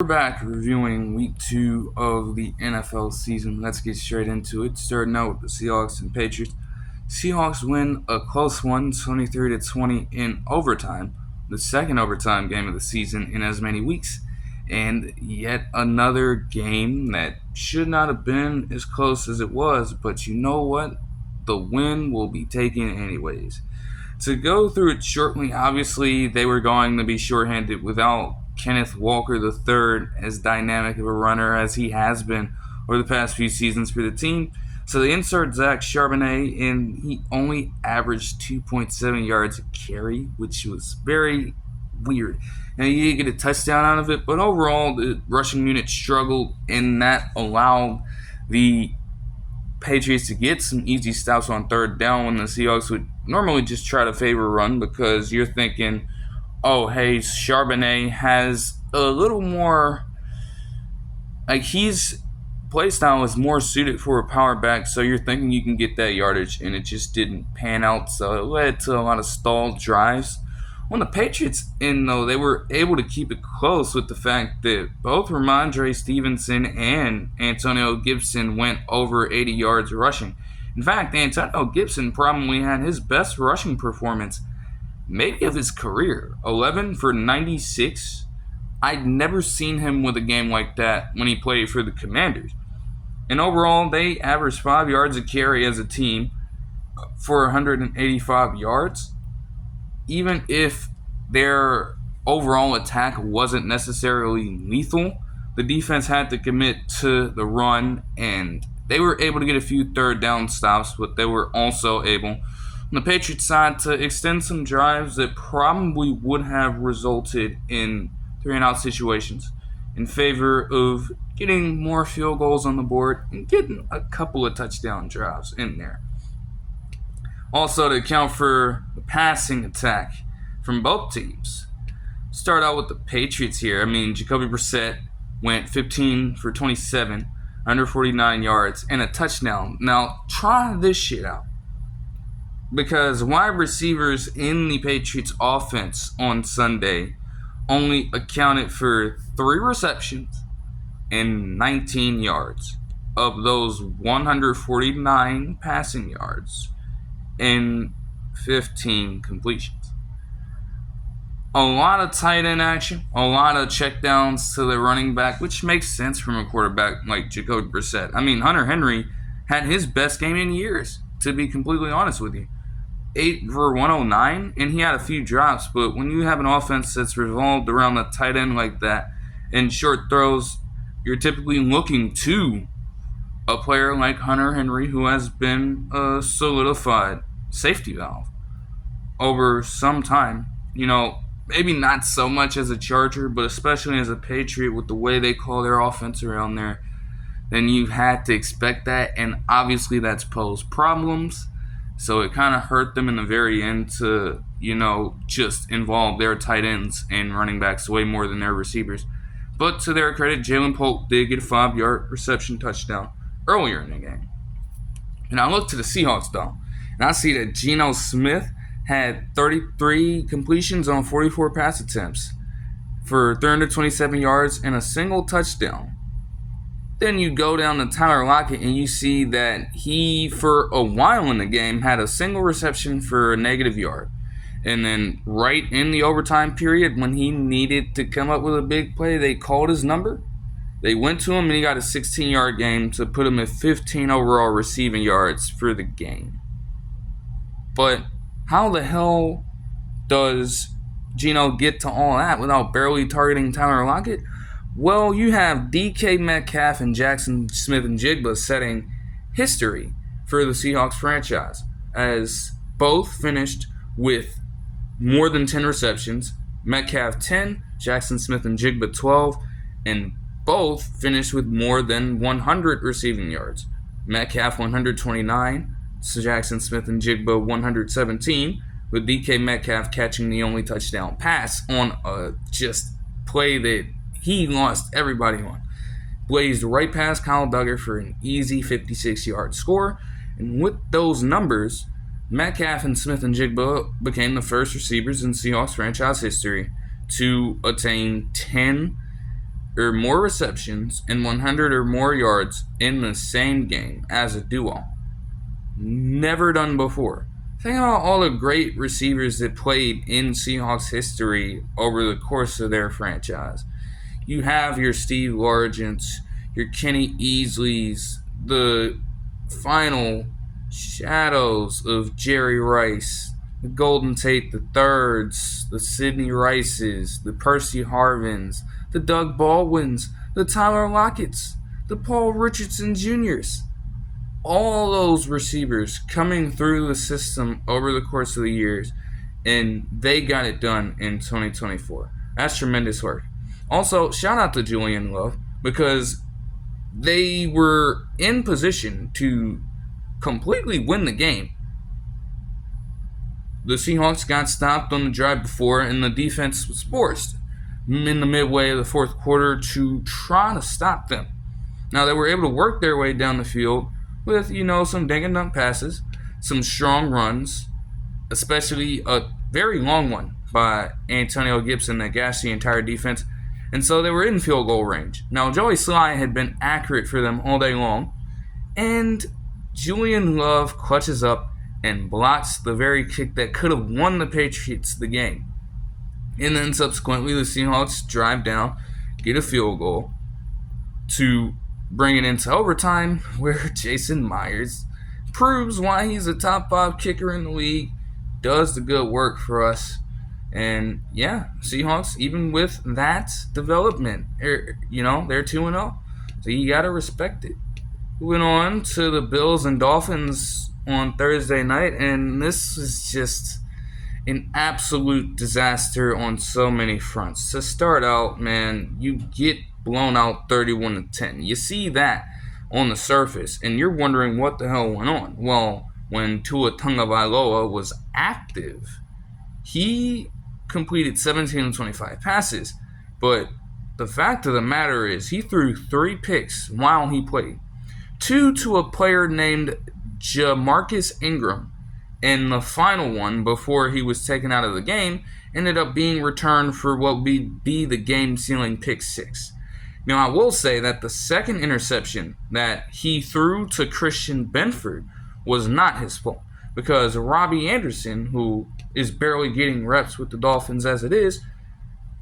We're back reviewing week 2 of the NFL season. Let's get straight into it. Starting out with the Seahawks and Patriots. Seahawks win a close one, 23-20 in overtime, the second overtime game of the season in as many weeks, and yet another game that should not have been as close as it was, but you know what? The win will be taken anyways. To go through it shortly, obviously they were going to be shorthanded without Kenneth Walker III as dynamic of a runner as he has been over the past few seasons for the team. So they insert Zach Charbonnet, and he only averaged 2.7 yards a carry, which was very weird. Now, you did get a touchdown out of it, but overall the rushing unit struggled, and that allowed the Patriots to get some easy stops on third down when the Seahawks would normally just try to favor run, because you're thinking, oh, hey, Charbonnet has a little more, like, his play style is more suited for a power back, so you're thinking you can get that yardage, and it just didn't pan out, so it led to a lot of stalled drives. On the Patriots end, though, they were able to keep it close with the fact that both Ramondre Stevenson and Antonio Gibson went over 80 yards rushing. In fact, Antonio Gibson probably had his best rushing performance maybe of his career. 11 for 96. I'd never seen him with a game like that when he played for the Commanders. And overall, they averaged 5 yards a carry as a team for 185 yards. Even if their overall attack wasn't necessarily lethal, the defense had to commit to the run, and they were able to get a few third down stops, but they were also able, on the Patriots side, to extend some drives that probably would have resulted in 3-and-out situations in favor of getting more field goals on the board and getting a couple of touchdown drives in there. Also, to account for the passing attack from both teams. Start out with the Patriots here. Jacoby Brissett went 15 for 27, 149 yards, and a touchdown. Now, try this shit out, because wide receivers in the Patriots offense on Sunday only accounted for 3 receptions and 19 yards of those 149 passing yards and 15 completions. A lot of tight end action, a lot of checkdowns to the running back, which makes sense from a quarterback like Jacoby Brissett. Hunter Henry had his best game in years, to be completely honest with you. 8 for 109, and he had a few drops, but when you have an offense that's revolved around the tight end like that and short throws, you're typically looking to a player like Hunter Henry, who has been a solidified safety valve over some time. Maybe not so much as a Charger, but especially as a Patriot, with the way they call their offense around there, then you had to expect that, and obviously that's posed problems. So it kind of hurt them in the very end to, just involve their tight ends and running backs way more than their receivers. But to their credit, Jalen Polk did get a 5-yard reception touchdown earlier in the game. And I look to the Seahawks, though, and I see that Geno Smith had 33 completions on 44 pass attempts for 327 yards and a single touchdown. Then you go down to Tyler Lockett, and you see that he, for a while in the game, had a single reception for a negative yard. And then right in the overtime period, when he needed to come up with a big play, they called his number. They went to him, and he got a 16-yard game to put him at 15 overall receiving yards for the game. But how the hell does Geno get to all that without barely targeting Tyler Lockett? Well, you have D.K. Metcalf and Jackson Smith-Njigba setting history for the Seahawks franchise, as both finished with more than 10 receptions. Metcalf 10, Jackson Smith-Njigba 12, and both finished with more than 100 receiving yards. Metcalf 129, Jackson Smith-Njigba 117, with D.K. Metcalf catching the only touchdown pass on a just play that he lost everybody on. Blazed right past Kyle Duggar for an easy 56-yard score. And with those numbers, Metcalf and Smith-Njigba became the first receivers in Seahawks franchise history to attain 10 or more receptions and 100 or more yards in the same game as a duo. Never done before. Think about all the great receivers that played in Seahawks history over the course of their franchise. You have your Steve Largents, your Kenny Easleys, the final shadows of Jerry Rice, the Golden Tate the Thirds, the Sidney Rices, the Percy Harvins, the Doug Baldwins, the Tyler Lockett's, the Paul Richardson Juniors. All those receivers coming through the system over the course of the years, and they got it done in 2024. That's tremendous work. Also, shout out to Julian Love, because they were in position to completely win the game. The Seahawks got stopped on the drive before, and the defense was forced in the midway of the fourth quarter to try to stop them. Now, they were able to work their way down the field with, some dink and dunk passes, some strong runs, especially a very long one by Antonio Gibson that gashed the entire defense. And so they were in field goal range. Now, Joey Sly had been accurate for them all day long, and Julian Love clutches up and blocks the very kick that could have won the Patriots the game. And then subsequently, the Seahawks drive down, get a field goal to bring it into overtime, where Jason Myers proves why he's a top 5 kicker in the league, does the good work for us. And yeah, Seahawks, even with that development, they're 2-0. So you got to respect it. Moving on to the Bills and Dolphins on Thursday night, and this was just an absolute disaster on so many fronts. To start out, man, you get blown out 31-10. You see that on the surface, and you're wondering what the hell went on. Well, when Tua Tagovailoa was active, he completed 17 of 25 passes, but the fact of the matter is he threw 3 picks while he played. 2 to a player named Jamarcus Ingram, and the final one, before he was taken out of the game, ended up being returned for what would be the game-sealing pick 6. Now, I will say that the second interception that he threw to Christian Benford was not his fault, because Robbie Anderson, who is barely getting reps with the Dolphins as it is,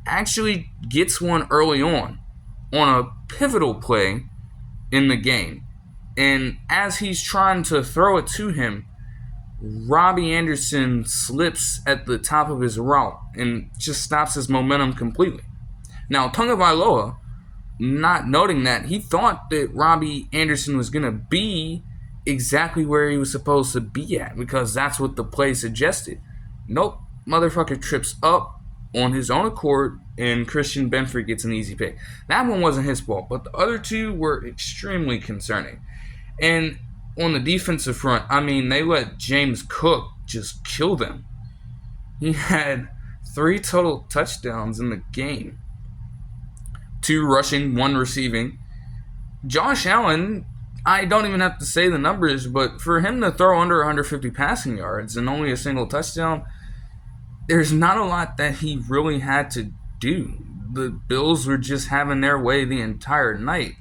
actually gets one early on a pivotal play in the game. And as he's trying to throw it to him, Robbie Anderson slips at the top of his route and just stops his momentum completely. Now, Tagovailoa, not noting that, he thought that Robbie Anderson was going to be exactly where he was supposed to be at, because that's what the play suggested. Nope, motherfucker trips up on his own accord, and Christian Benford gets an easy pick. That one wasn't his fault, but the other 2 were extremely concerning. And on the defensive front, they let James Cook just kill them. He had 3 total touchdowns in the game. 2 rushing, 1 receiving. Josh Allen, I don't even have to say the numbers, but for him to throw under 150 passing yards and only a single touchdown, there's not a lot that he really had to do. The Bills were just having their way the entire night.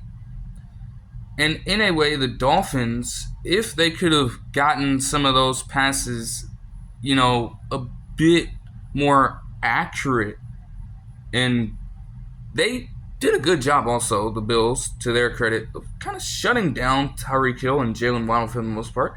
And in a way, the Dolphins, if they could have gotten some of those passes, a bit more accurate, and they did a good job also, the Bills, to their credit, of kind of shutting down Tyreek Hill and Jalen Waddle for the most part.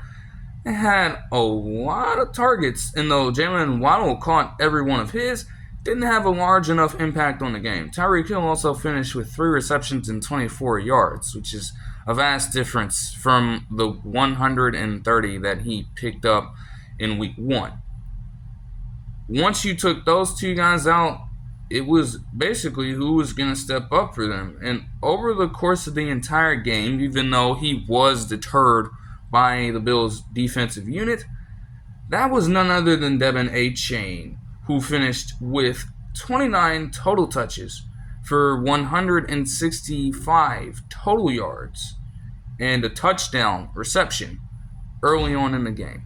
They had a lot of targets, and though Jalen Waddle caught every one of his, didn't have a large enough impact on the game. Tyreek Hill also finished with 3 receptions and 24 yards, which is a vast difference from the 130 that he picked up in week 1. Once you took those 2 guys out, it was basically who was going to step up for them. And over the course of the entire game, even though he was deterred by the Bills' defensive unit, that was none other than Devin Achane, who finished with 29 total touches for 165 total yards and a touchdown reception early on in the game.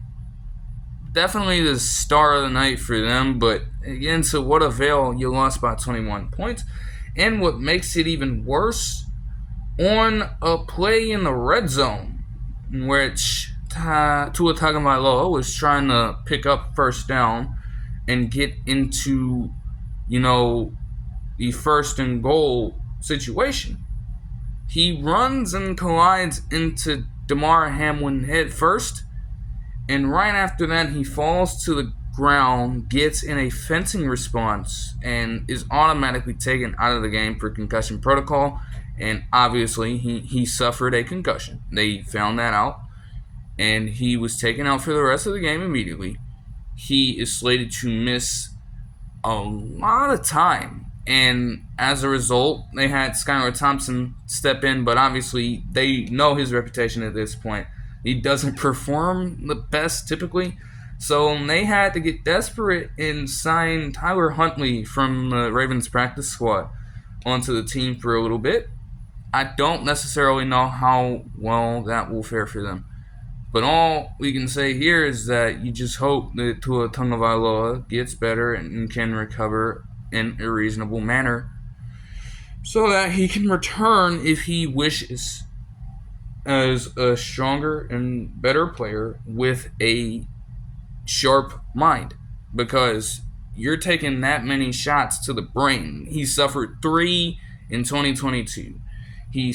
Definitely the star of the night for them, but again, to what avail? You lost by 21 points. And what makes it even worse, on a play in the red zone, in which Tua Tagovailoa was trying to pick up first down and get into, the first and goal situation. He runs and collides into Damar Hamlin head first, and right after that he falls to the ground, gets in a fencing response, and is automatically taken out of the game for concussion protocol. And obviously he suffered a concussion. They found that out, and he was taken out for the rest of the game immediately. He is slated to miss a lot of time, and as a result, they had Skylar Thompson step in, but obviously they know his reputation at this point. He doesn't perform the best typically, so they had to get desperate and sign Tyler Huntley from the Ravens practice squad onto the team for a little bit. I don't necessarily know how well that will fare for them. But all we can say here is that you just hope that Tua Tagovailoa gets better and can recover in a reasonable manner so that he can return, if he wishes, as a stronger and better player with a sharp mind. Because you're taking that many shots to the brain. He suffered 3 in 2022. He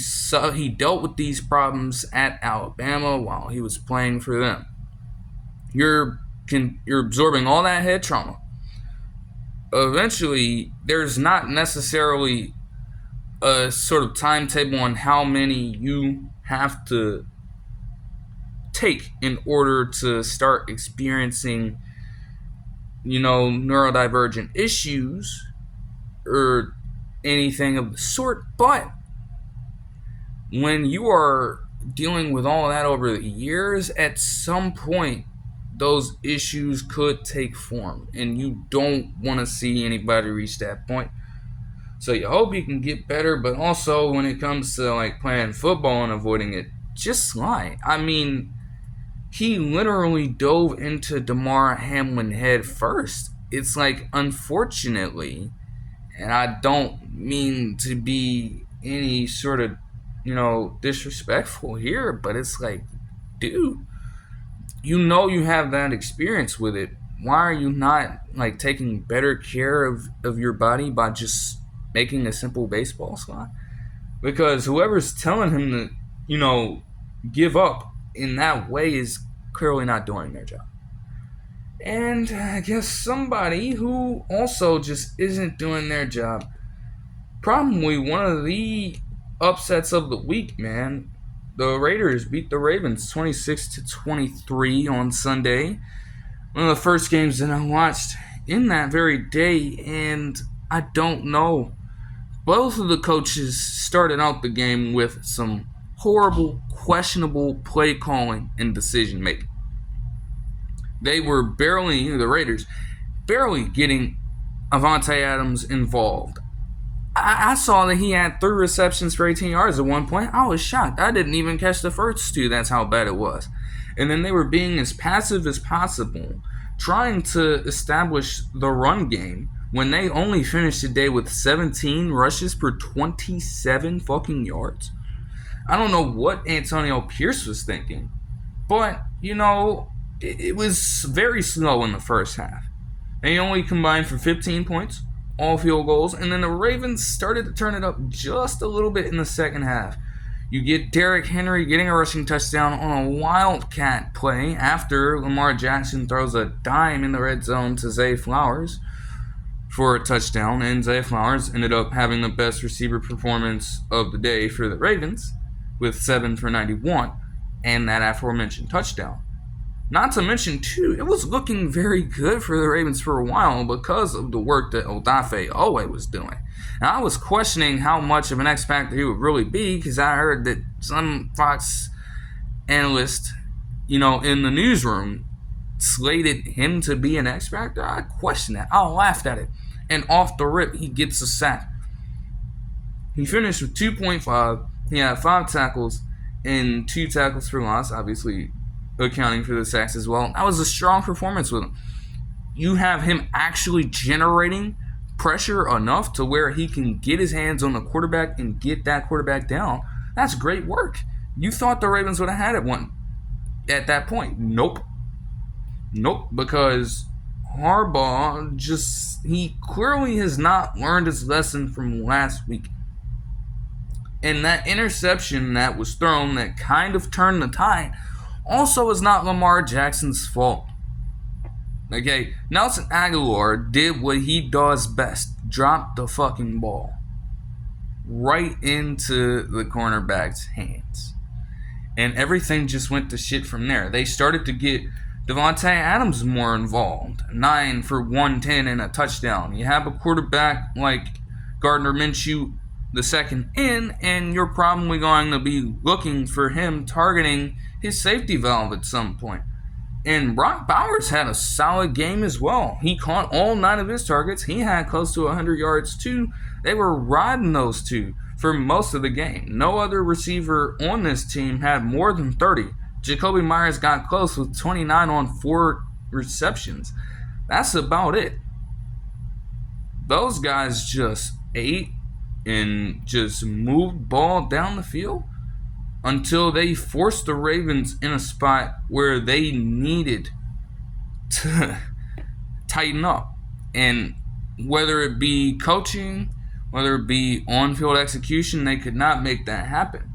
dealt with these problems at Alabama while he was playing for them. You're absorbing all that head trauma. Eventually, there's not necessarily a sort of timetable on how many you have to take in order to start experiencing, neurodivergent issues or anything of the sort, but when you are dealing with all of that over the years, at some point, those issues could take form, and you don't want to see anybody reach that point. So you hope you can get better, but also when it comes to playing football and avoiding it, just lie. I mean, he literally dove into Damar Hamlin head first. It's unfortunately, and I don't mean to be any sort of disrespectful here, but it's dude, you have that experience with it. Why are you not taking better care of your body by just making a simple baseball slide? Because whoever's telling him to give up in that way is clearly not doing their job. And I guess somebody who also just isn't doing their job, probably one of the upsets of the week, man. The Raiders beat the Ravens 26-23 on Sunday. One of the first games that I watched in that very day, and I don't know. Both of the coaches started out the game with some horrible, questionable play calling and decision making. They were the Raiders, barely getting Avante Adams involved. I saw that he had 3 receptions for 18 yards at one point. I was shocked. I didn't even catch the first 2. That's how bad it was. And then they were being as passive as possible, trying to establish the run game when they only finished the day with 17 rushes for 27 fucking yards. I don't know what Antonio Pierce was thinking, but, it was very slow in the first half. They only combined for 15 points. All field goals, and then the Ravens started to turn it up just a little bit in the second half. You get Derrick Henry getting a rushing touchdown on a wildcat play after Lamar Jackson throws a dime in the red zone to Zay Flowers for a touchdown, and Zay Flowers ended up having the best receiver performance of the day for the Ravens with 7 for 91 and that aforementioned touchdown. Not to mention, too, it was looking very good for the Ravens for a while because of the work that Odafe Owe was doing. And I was questioning how much of an X factor he would really be, because I heard that some Fox analyst, in the newsroom slated him to be an X factor. I questioned that. I laughed at it. And off the rip, he gets a sack. He finished with 2.5. He had 5 tackles and 2 tackles for loss, obviously accounting for the sacks as well. That was a strong performance with him. You have him actually generating pressure enough to where he can get his hands on the quarterback and get that quarterback down, that's great work. You thought the Ravens would have had it at that point. Nope, because Harbaugh he clearly has not learned his lesson from last week. And that interception that was thrown that kind of turned the tide also is not Lamar Jackson's fault. Okay, Nelson Aguilar did what he does best. Dropped the fucking ball right into the cornerback's hands. And everything just went to shit from there. They started to get Devontae Adams more involved. 9 for 110 and a touchdown. You have a quarterback like Gardner Minshew the second in, and you're probably going to be looking for him targeting his safety valve at some point. And Brock Bowers had a solid game as well. He caught all 9 of his targets. He had close to 100 yards too. They were riding those two for most of the game. No other receiver on this team had more than 30. Jacoby Myers got close with 29 on 4 receptions. That's about it. Those guys just ate and just moved ball down the field until they forced the Ravens in a spot where they needed to tighten up. And whether it be coaching, whether it be on-field execution, they could not make that happen.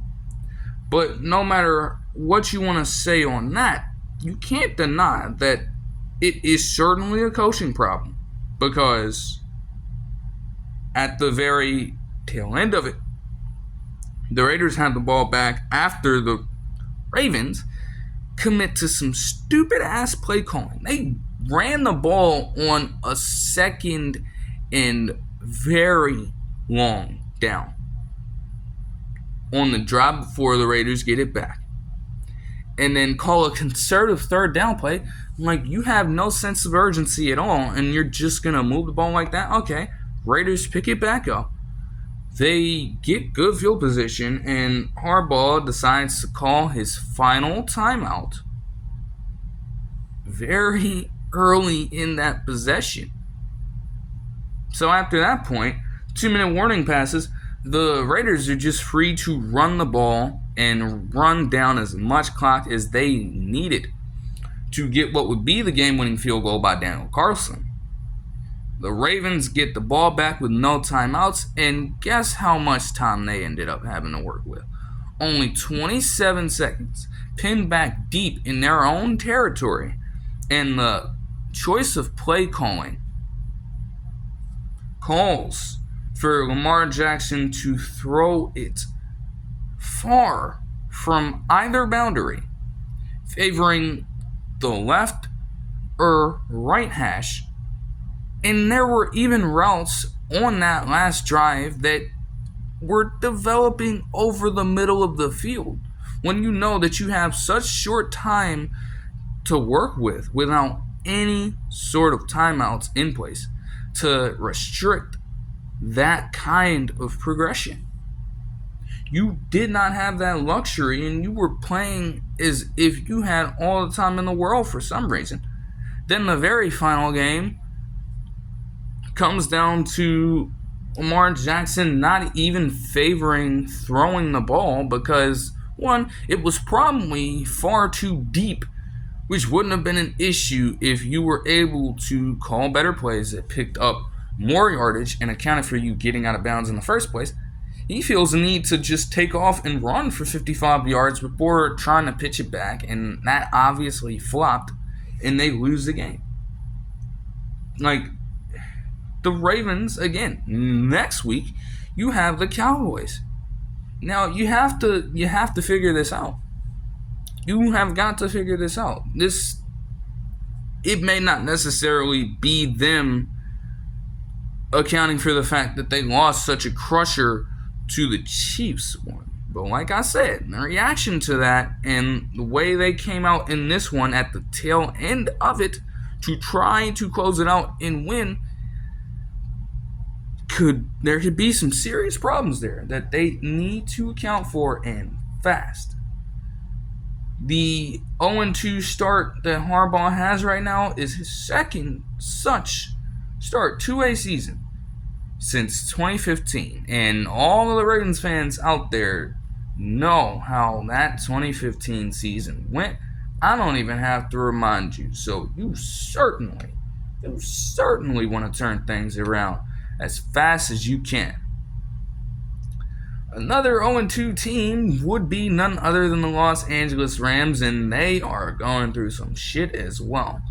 But no matter what you want to say on that, you can't deny that it is certainly a coaching problem, because at the very tail end of it, the Raiders had the ball back after the Ravens commit to some stupid-ass play calling. They ran the ball on a second and very long down on the drive before the Raiders get it back, and then call a conservative third down play. Like, you have no sense of urgency at all, and you're just going to move the ball like that? Okay, Raiders pick it back up. They get good field position, and Harbaugh decides to call his final timeout very early in that possession. So after that point, 2-minute warning passes, the Raiders are just free to run the ball and run down as much clock as they needed to get what would be the game-winning field goal by Daniel Carlson. The Ravens get the ball back with no timeouts, and guess how much time they ended up having to work with? Only 27 seconds, pinned back deep in their own territory. And the choice of play calling calls for Lamar Jackson to throw it far from either boundary, favoring the left or right hash. And there were even routes on that last drive that were developing over the middle of the field. When you know that you have such short time to work with without any sort of timeouts in place to restrict that kind of progression. You did not have that luxury, and you were playing as if you had all the time in the world for some reason. Then the very final game comes down to Lamar Jackson not even favoring throwing the ball because, one, it was probably far too deep, which wouldn't have been an issue if you were able to call better plays that picked up more yardage and accounted for you getting out of bounds in the first place. He feels the need to just take off and run for 55 yards before trying to pitch it back, and that obviously flopped, and they lose the game. Like, the Ravens, again, next week, you have the Cowboys. Now, you have to figure this out. You have got to figure this out. It may not necessarily be them accounting for the fact that they lost such a crusher to the Chiefs one. But like I said, the reaction to that and the way they came out in this one at the tail end of it to try to close it out and win, there could be some serious problems there that they need to account for, and fast. The 0-2 start that Harbaugh has right now is his second such start to a season. since 2015, and all of the Ravens fans out there know how that 2015 season went. I don't even have to remind you. So you certainly want to turn things around as fast as you can. Another 0-2 team would be none other than the Los Angeles Rams, and they are going through some shit as well.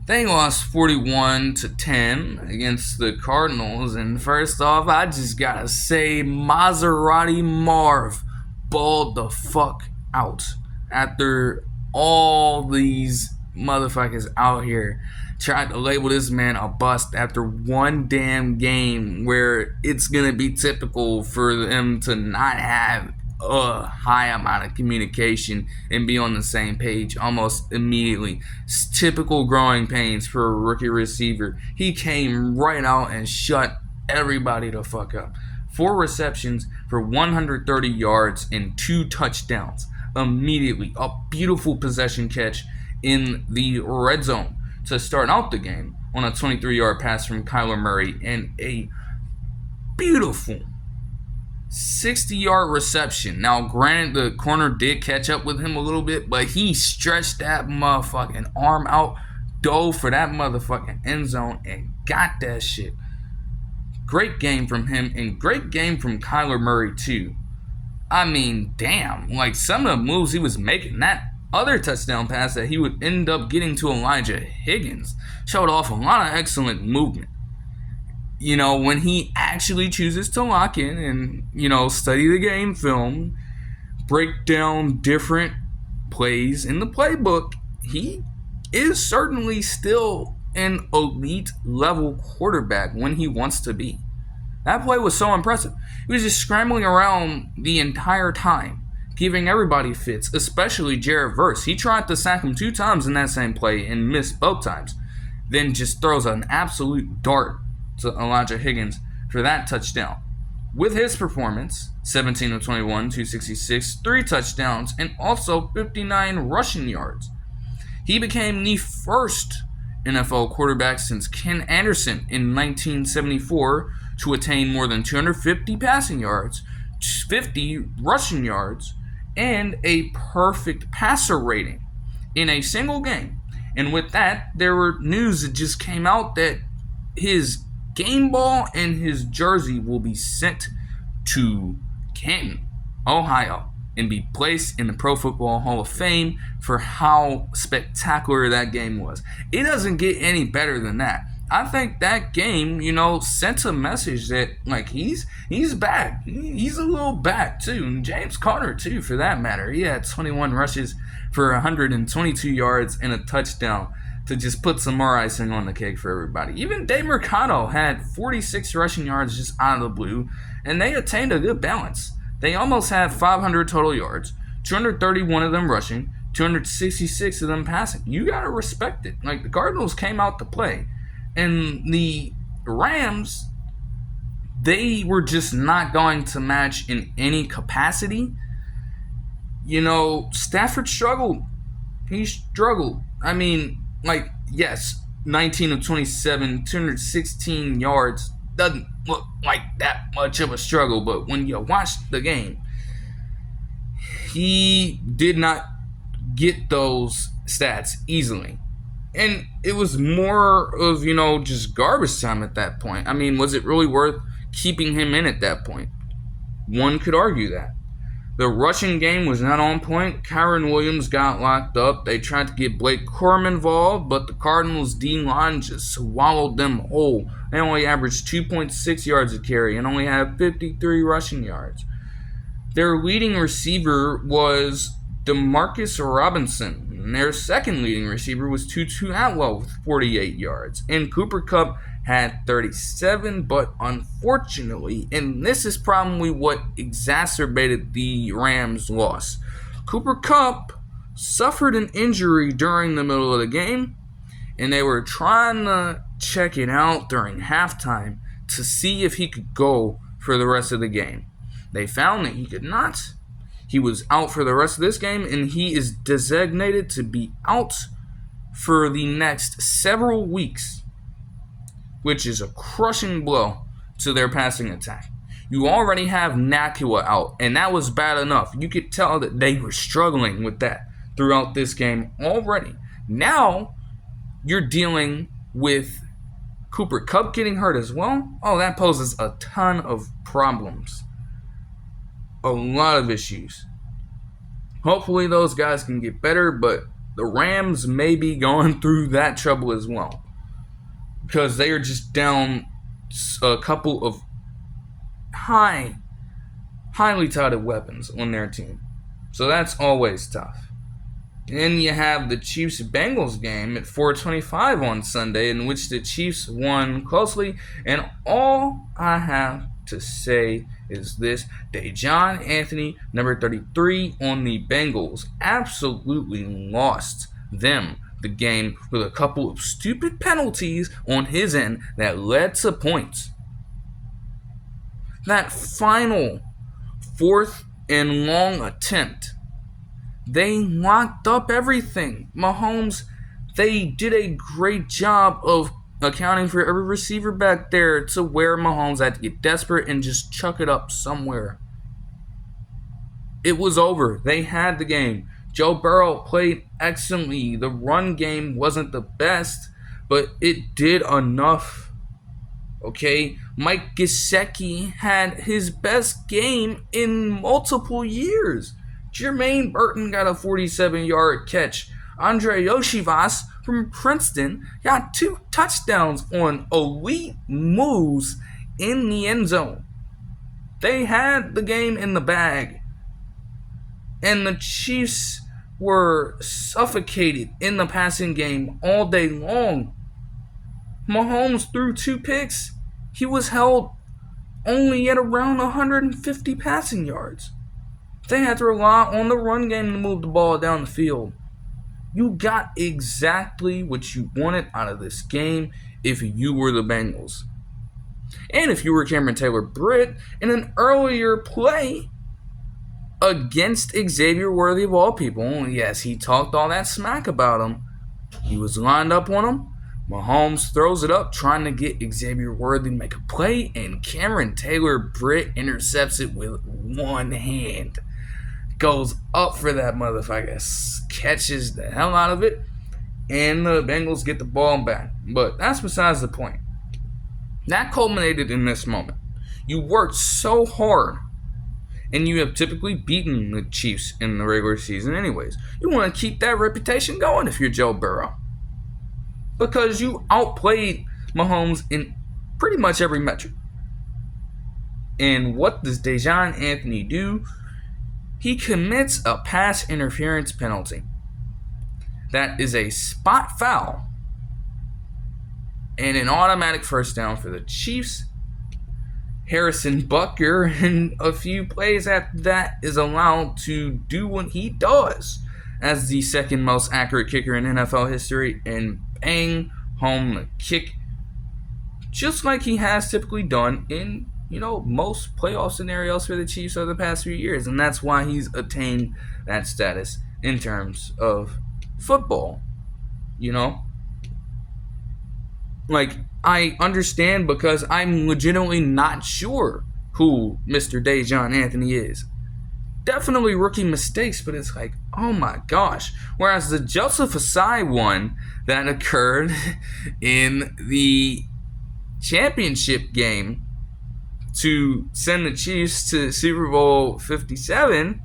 They lost 41-10 against the Cardinals, and first off, I just gotta say, Maserati Marv balled the fuck out after all these motherfuckers out here tried to label this man a bust after one damn game, where it's gonna be typical for them to not have a high amount of communication and be on the same page almost immediately. It's typical growing pains for a rookie receiver. He came right out and shut everybody the fuck up. 4 receptions for 130 yards and 2 touchdowns immediately. A beautiful possession catch in the red zone to start out the game on a 23-yard pass from Kyler Murray, and a beautiful 60-yard reception. Now, granted, the corner did catch up with him a little bit, but he stretched that motherfucking arm out, dove for that motherfucking end zone, and got that shit. Great game from him, and great game from Kyler Murray, too. I mean, damn, like some of the moves he was making, that other touchdown pass that he would end up getting to Elijah Higgins showed off a lot of excellent movement. You know, when he actually chooses to lock in and, study the game film, break down different plays in the playbook, he is certainly still an elite level quarterback when he wants to be. That play was so impressive. He was just scrambling around the entire time, giving everybody fits, especially Jared Verse. He tried to sack him 2 times in that same play and missed both times. Then just throws an absolute dart to Elijah Higgins for that touchdown. With his performance, 17 of 21, 266, 3 touchdowns, and also 59 rushing yards, he became the first NFL quarterback since Ken Anderson in 1974 to attain more than 250 passing yards, 50 rushing yards, and a perfect passer rating in a single game. And with that, there were news that just came out that his game ball and his jersey will be sent to Canton, Ohio, and be placed in the Pro Football Hall of Fame for how spectacular that game was. It doesn't get any better than that. I think that game, sent a message that, like, he's back. He's a little back, too. And James Conner, too, for that matter. He had 21 rushes for 122 yards and a touchdown to just put some more icing on the cake for everybody. Even Dave Mercado had 46 rushing yards just out of the blue, and they attained a good balance. They almost had 500 total yards, 231 of them rushing, 266 of them passing. You got to respect it. Like, the Cardinals came out to play. And the Rams, they were just not going to match in any capacity. Stafford struggled. He struggled. I mean, yes, 19 of 27, 216 yards doesn't look like that much of a struggle. But when you watch the game, he did not get those stats easily. And it was more of, just garbage time at that point. I mean, was it really worth keeping him in at that point? One could argue that. The rushing game was not on point. Kyren Williams got locked up. They tried to get Blake Corum involved, but the Cardinals' D-line just swallowed them whole. They only averaged 2.6 yards a carry and only had 53 rushing yards. Their leading receiver was Demarcus Robinson. And their second leading receiver was Tutu Atwell with 48 yards. And Cooper Kupp had 37, but unfortunately, and this is probably what exacerbated the Rams' loss, Cooper Kupp suffered an injury during the middle of the game, and they were trying to check it out during halftime to see if he could go for the rest of the game. They found that he could not. He was out for the rest of this game, and he is designated to be out for the next several weeks, which is a crushing blow to their passing attack. You already have Nakua out, and that was bad enough. You could tell that they were struggling with that throughout this game already. Now, you're dealing with Cooper Kupp getting hurt as well. Oh, that poses a ton of problems. A lot of issues. Hopefully those guys can get better, but the Rams may be going through that trouble as well. Because they are just down a couple of highly touted weapons on their team. So that's always tough. And then you have the Chiefs-Bengals game at 4:25 on Sunday, in which the Chiefs won closely. And all I have to say is this: Dejon Anthony, number 33 on the Bengals, absolutely lost them the game with a couple of stupid penalties on his end that led to points. That final 4th and long attempt, they locked up everything. Mahomes, they did a great job of accounting for every receiver back there to where Mahomes had to get desperate and just chuck it up somewhere. It was over. They had the game. Joe Burrow played excellently. The run game wasn't the best, but it did enough. Okay? Mike Gesicki had his best game in multiple years. Jermaine Burton got a 47-yard catch. Andre Yoshivas from Princeton got 2 touchdowns on elite moves in the end zone. They had the game in the bag. And the Chiefs were suffocated in the passing game all day long. Mahomes threw 2 picks. He was held only at around 150 passing yards. They had to rely on the run game to move the ball down the field. You got exactly what you wanted out of this game if you were the Bengals. And if you were Cameron Taylor-Britt in an earlier play against Xavier Worthy of all people, yes, he talked all that smack about him. He was lined up on him. Mahomes throws it up, trying to get Xavier Worthy to make a play, and Cameron Taylor-Britt intercepts it with one hand. Goes up for that motherfucker, catches the hell out of it, and the Bengals get the ball back. But that's besides the point. That culminated in this moment. You worked so hard, and you have typically beaten the Chiefs in the regular season anyways. You want to keep that reputation going if you're Joe Burrow, because you outplayed Mahomes in pretty much every metric. And what does Dejon Anthony do? He commits a pass interference penalty. That is a spot foul and an automatic first down for the Chiefs. Harrison Butker, in a few plays after that, is allowed to do what he does as the second most accurate kicker in NFL history and bang home the kick, just like he has typically done in most playoff scenarios for the Chiefs over the past few years. And that's why he's attained that status in terms of football. Like, I understand, because I'm legitimately not sure who Mr. Dejon Anthony is. Definitely rookie mistakes, but it's like, oh my gosh. Whereas the Joseph Asai one that occurred in the championship game to send the Chiefs to Super Bowl 57,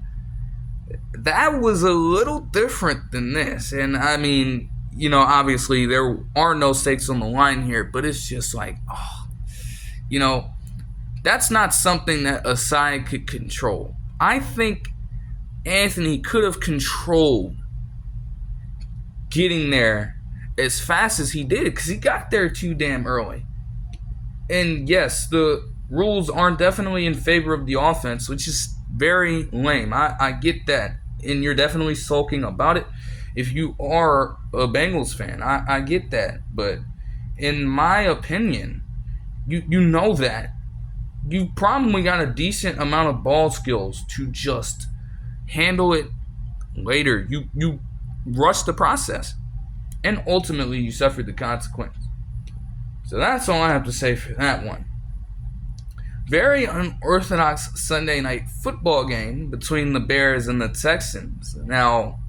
that was a little different than this. And I mean, obviously there are no stakes on the line here, but it's just like, that's not something that Asai could control. I think Anthony could have controlled getting there as fast as he did, because he got there too damn early. And yes, the rules aren't definitely in favor of the offense, which is very lame. I get that, and you're definitely sulking about it if you are a Bengals fan. I get that, but in my opinion, you know that you probably got a decent amount of ball skills to just handle it later. You rushed the process, and ultimately you suffered the consequence. So that's all I have to say for that one. Very unorthodox Sunday night football game between the Bears and the Texans. Now,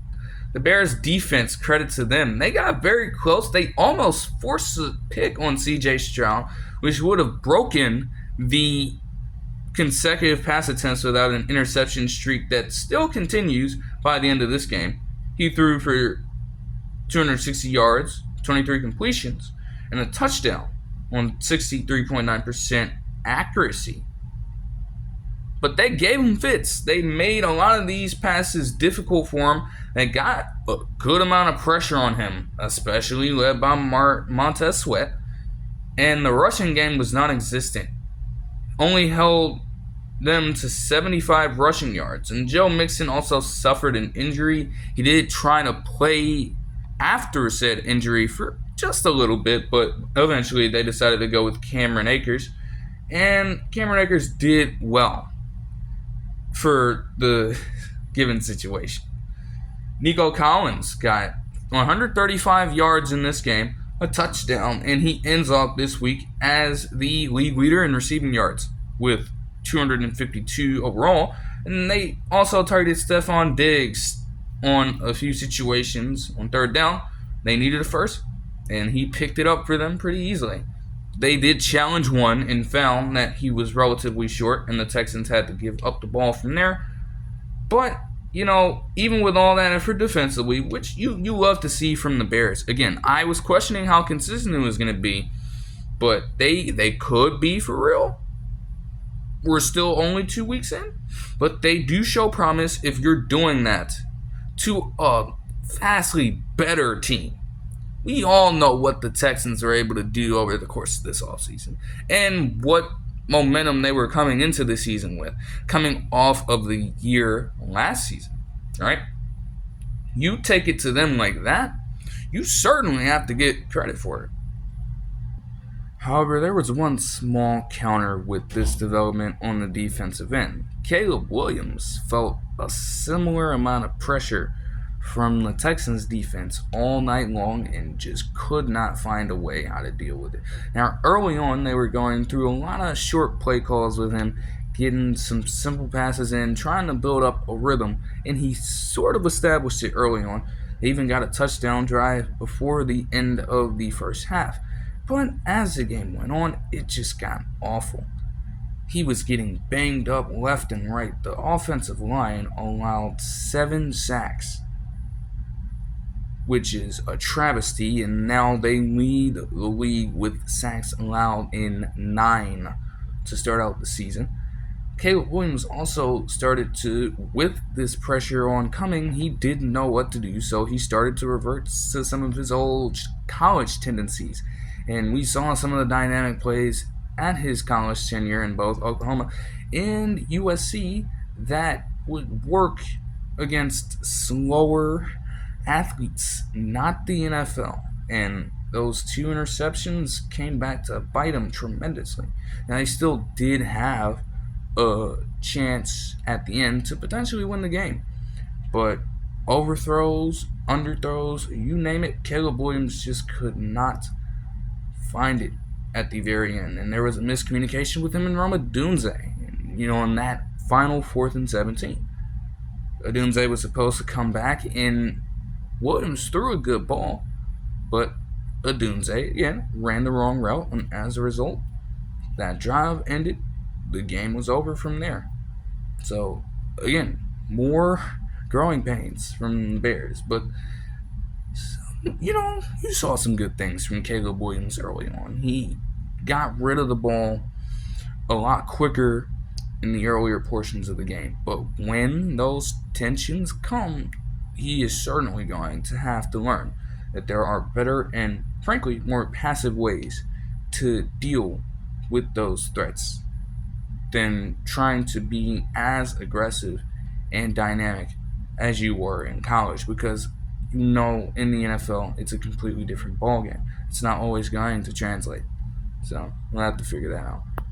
the Bears defense, credit to them, they got very close. They almost forced a pick on CJ Stroud, which would have broken the consecutive pass attempts without an interception streak that still continues by the end of this game. He threw for 260 yards, 23 completions, and a touchdown on 63.9% accuracy. But they gave him fits. They made a lot of these passes difficult for him. They got a good amount of pressure on him, especially led by Montez Sweat. And the rushing game was non-existent. Only held them to 75 rushing yards. And Joe Mixon also suffered an injury. He did try to play after said injury for just a little bit, but eventually they decided to go with Cameron Akers. And Cameron Akers did well for the given situation. Nico Collins got 135 yards in this game, a touchdown, and he ends up this week as the league leader in receiving yards with 252 overall. And they also targeted Stephon Diggs on a few situations on third down. They needed a first, and he picked it up for them pretty easily. They did challenge one and found that he was relatively short, and the Texans had to give up the ball from there. But, even with all that effort defensively, which you love to see from the Bears. Again, I was questioning how consistent it was going to be, but they could be for real. We're still only 2 weeks in, but they do show promise if you're doing that to a vastly better team. We all know what the Texans were able to do over the course of this offseason and what momentum they were coming into the season with, coming off of the year last season, right? You take it to them like that, you certainly have to get credit for it. However, there was one small counter with this development on the defensive end. Caleb Williams felt a similar amount of pressure from the Texans defense all night long and just could not find a way how to deal with it. Now, early on, they were going through a lot of short play calls with him, getting some simple passes in, trying to build up a rhythm, and he sort of established it early on. They even got a touchdown drive before the end of the first half. But as the game went on, it just got awful. He was getting banged up left and right. The offensive line allowed 7 sacks, which is a travesty, and now they lead the league with sacks allowed in 9 to start out the season. Caleb Williams also started to, with this pressure on coming, he didn't know what to do, so he started to revert to some of his old college tendencies. And we saw some of the dynamic plays at his college tenure in both Oklahoma and USC that would work against slower athletes, not the NFL. And those 2 interceptions came back to bite him tremendously. Now, they still did have a chance at the end to potentially win the game. But overthrows, underthrows, you name it, Caleb Williams just could not find it at the very end. And there was a miscommunication with him and Rome Odunze, on that final 4th and 17. Odunze was supposed to come back, and Williams threw a good ball, but Odunze, again, ran the wrong route, and as a result, that drive ended. The game was over from there. So, again, more growing pains from the Bears, but you saw some good things from Caleb Williams early on. He got rid of the ball a lot quicker in the earlier portions of the game. But when those tensions come, he is certainly going to have to learn that there are better and, frankly, more passive ways to deal with those threats than trying to be as aggressive and dynamic as you were in college, because in the NFL, it's a completely different ballgame. It's not always going to translate. So we'll have to figure that out.